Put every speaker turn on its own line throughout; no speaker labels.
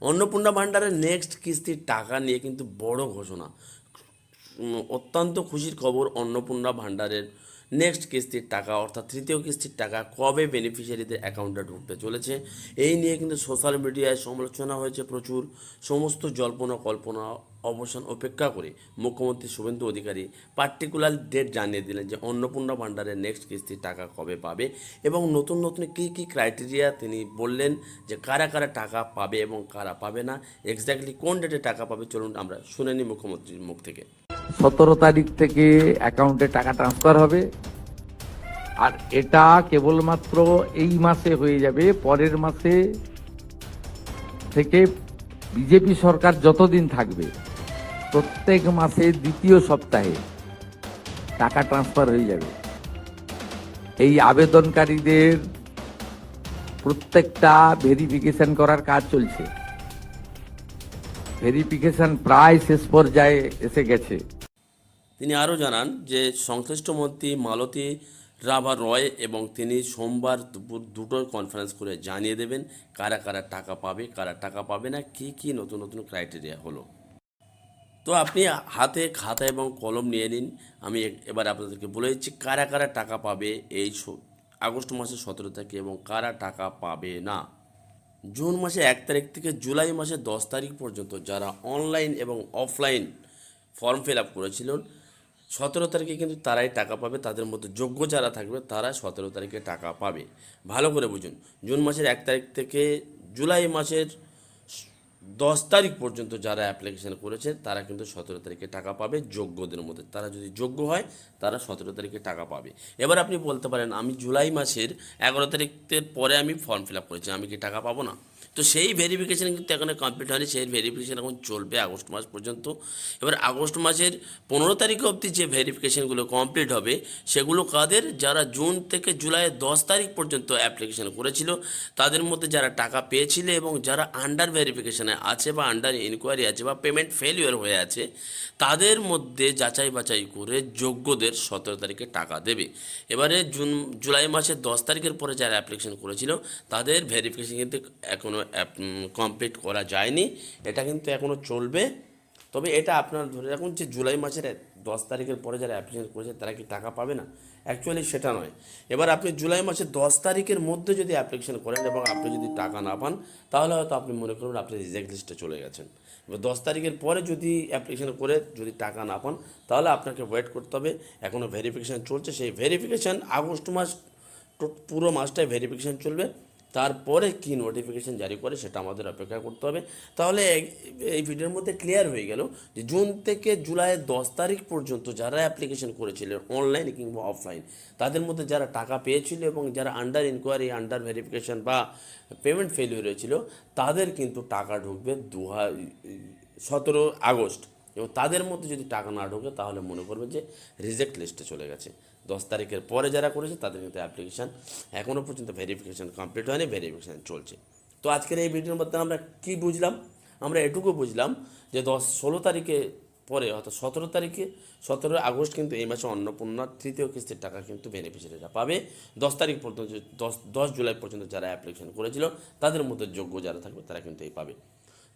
অন্নপূর্ণা ভাণ্ডারের নেক্সট কিস্তির টাকা নিয়ে কিন্তু বড় ঘোষণা। অত্যন্ত খুশির খবর, অন্নপূর্ণা ভাণ্ডারের নেক্সট কিস্তির টাকা অর্থাৎ তৃতীয় কিস্তির টাকা কবে বেনিফিশিয়ারিদের অ্যাকাউন্টে ঢুকতে চলেছে এই নিয়ে কিন্তু সোশ্যাল মিডিয়ায় সমালোচনা হয়েছে প্রচুর। সমস্ত জল্পনা কল্পনা অবসান অপেক্ষা করে মুখ্যমন্ত্রী শুভেন্দু অধিকারী পার্টিকুলার ডেট জানিয়ে দিলেন যে অন্নপূর্ণা ভাণ্ডারের নেক্সট কিস্তির টাকা কবে পাবে এবং নতুন নতুন কী কী ক্রাইটেরিয়া তিনি বললেন যে কারা কারা টাকা পাবে এবং কারা পাবে না, এক্স্যাক্টলি কোন ডেটে টাকা পাবে চলুন আমরা শুনে নিই মুখ্যমন্ত্রীর মুখ থেকে।
17 তারিখ থেকে অ্যাকাউন্টে টাকা ট্রান্সফার হবে, আর এটা কেবলমাত্র এই মাসে হয়ে যাবে। পরের মাসে থেকে বিজেপি সরকার যতদিন থাকবে প্রত্যেক মাসে দ্বিতীয় সপ্তাহে টাকা ট্রান্সফার হয়ে যাবে। এই আবেদনকারীদের প্রত্যেকটা ভেরিফিকেশন করার কাজ চলছে। ভেরিফিকেশন প্রায় শেষ পর্যায়ে এসে গেছে।
তিনি আরও জানান যে সংশ্লিষ্ট মন্ত্রী মালতী রাভা রয় এবং তিনি সোমবার দুপুর 2টোর কনফারেন্স করে জানিয়ে দেবেন কারা কারা টাকা পাবে কারা টাকা পাবে না, কী কী নতুন নতুন ক্রাইটেরিয়া হলো। তো আপনি হাতে খাতা এবং কলম নিয়ে নিন। আমি এবার আপনাদেরকে বলে দিচ্ছি কারা কারা টাকা পাবে এই আগস্ট মাসের 17 তারিখে এবং কারা টাকা পাবে না। জুন মাসে 1 তারিখ থেকে জুলাই মাসের 10 তারিখ পর্যন্ত যারা অনলাইন এবং অফলাইন ফর্ম ফিল আপ করেছিলেন 17 তারিখে কিন্তু তারাই টাকা পাবে। তাদের মধ্যে যোগ্য যারা থাকবে তারা 17 তারিখে টাকা পাবে। ভালো করে বুঝুন, জুন মাসের 1 তারিখ থেকে জুলাই মাসের 10 তারিখ পর্যন্ত যারা অ্যাপ্লিকেশন করেছে তারা কিন্তু 17 তারিখে টাকা পাবে। যোগ্যদের মধ্যে তারা যদি যোগ্য হয় তারা 17 তারিখে টাকা পাবে। এবার আপনি বলতে পারেন আমি জুলাই মাসের 11 তারিখের পরে আমি ফর্ম ফিল আপ করেছি, আমি কি টাকা পাবো না? তো সেই ভেরিফিকেশান কিন্তু এখনো কমপ্লিট হয়নি, সেই ভেরিফিকেশান এখন চলবে আগস্ট মাস পর্যন্ত। এবার আগস্ট মাসের 15 তারিখ অবধি যে ভেরিফিকেশানগুলো কমপ্লিট হবে সেগুলো কাদের, যারা জুন থেকে জুলাইয়ের 10 তারিখ পর্যন্ত অ্যাপ্লিকেশান করেছিল তাদের মধ্যে যারা টাকা পেয়েছিল এবং যারা আন্ডার ভেরিফিকেশানে আছে বা আন্ডার ইনকোয়ারি আছে বা পেমেন্ট ফেলিওর হয়ে আছে তাদের মধ্যে যাচাই বাছাই করে যোগ্যদের 17 তারিখে টাকা দেবে। এবারে জুলাই মাসের 10 তারিখের পরে যারা অ্যাপ্লিকেশন করেছিল তাদের ভেরিফিকেশন কিন্তু এখনও কমপ্লিট করা যায়নি, এটা কিন্তু এখনও চলবে। তবে এটা আপনারা ধরে রাখুন যে জুলাই মাসের 10 তারিখের পরে যারা অ্যাপ্লিকেশন করেছে তারা কি টাকা পাবে না, অ্যাকচুয়ালি সেটা নয়। এবার আপনি জুলাই মাসের 10 তারিখের মধ্যে যদি অ্যাপ্লিকেশন করেন এবং আপনি যদি টাকা না পান তাহলে হয়তো আপনি মনে করুন আপনি রিজেক্ট লিস্টে চলে গেছেন। এবার 10 তারিখের পরে যদি অ্যাপ্লিকেশন করে যদি টাকা না পান তাহলে আপনাকে ওয়েট করতে হবে, এখনও ভেরিফিকেশান চলছে। সেই ভেরিফিকেশান আগস্ট মাস পুরো মাসটাই ভেরিফিকেশান চলবে, তারপরে কি নোটিফিকেশান জারি করে সেটা আমাদের অপেক্ষা করতে হবে। তাহলে এই ভিডিওর মধ্যে ক্লিয়ার হয়ে গেল যে জুন থেকে জুলাইয়ের 10 তারিখ পর্যন্ত যারা অ্যাপ্লিকেশন করেছিলেন অনলাইন কিংবা অফলাইন তাদের মধ্যে যারা টাকা পেয়েছিল এবং যারা আন্ডার ইনকোয়ারি আন্ডার ভেরিফিকেশান বা পেমেন্ট ফেলিওর হয়েছিল তাদের কিন্তু টাকা ঢুকবে 17 আগস্ট। এবং তাদের মধ্যে যদি টাকা না ঢোকে তাহলে মনে করবে যে রিজেক্ট লিস্টে চলে গেছে। 10 তারিখের পরে যারা করেছে তাদের কিন্তু অ্যাপ্লিকেশান এখনও পর্যন্ত ভেরিফিকেশান কমপ্লিট হয়নি, ভেরিফিকেশান চলছে। তো আজকের এই ভিডিওর মধ্যে আমরা কী বুঝলাম, আমরা এটুকু বুঝলাম যে 16 তারিখে পরে অর্থাৎ 17 তারিখে 17 আগস্ট কিন্তু এই মাসে অন্নপূর্ণার তৃতীয় কিস্তির টাকা কিন্তু বেনিফিশিয়ারিরা পাবে। 10 তারিখ পর্যন্ত 10 জুলাই পর্যন্ত যারা অ্যাপ্লিকেশন করেছিল তাদের মধ্যে যোগ্য যারা থাকবে তারা কিন্তু এই পাবে।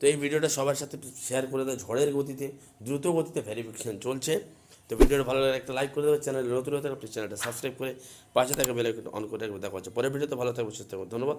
তো এই ভিডিওটা সবার সাথে শেয়ার করে দেয়, ঝড়ের গতিতে দ্রুত গতিতে ভেরিফিকেশান চলছে। তো ভিডিওটা ভালো লাগলে একটা লাইক করে দেবে, চ্যানেলে নতুন হতে প্লিজ চ্যানেলটা সাবস্ক্রাইব করে পাশে থাকা বেল আইকন অন করে রাখবে। দেখা হচ্ছে পরের ভিডিওতে, ভালো থাকবে সুস্থ থাকবে, ধন্যবাদ।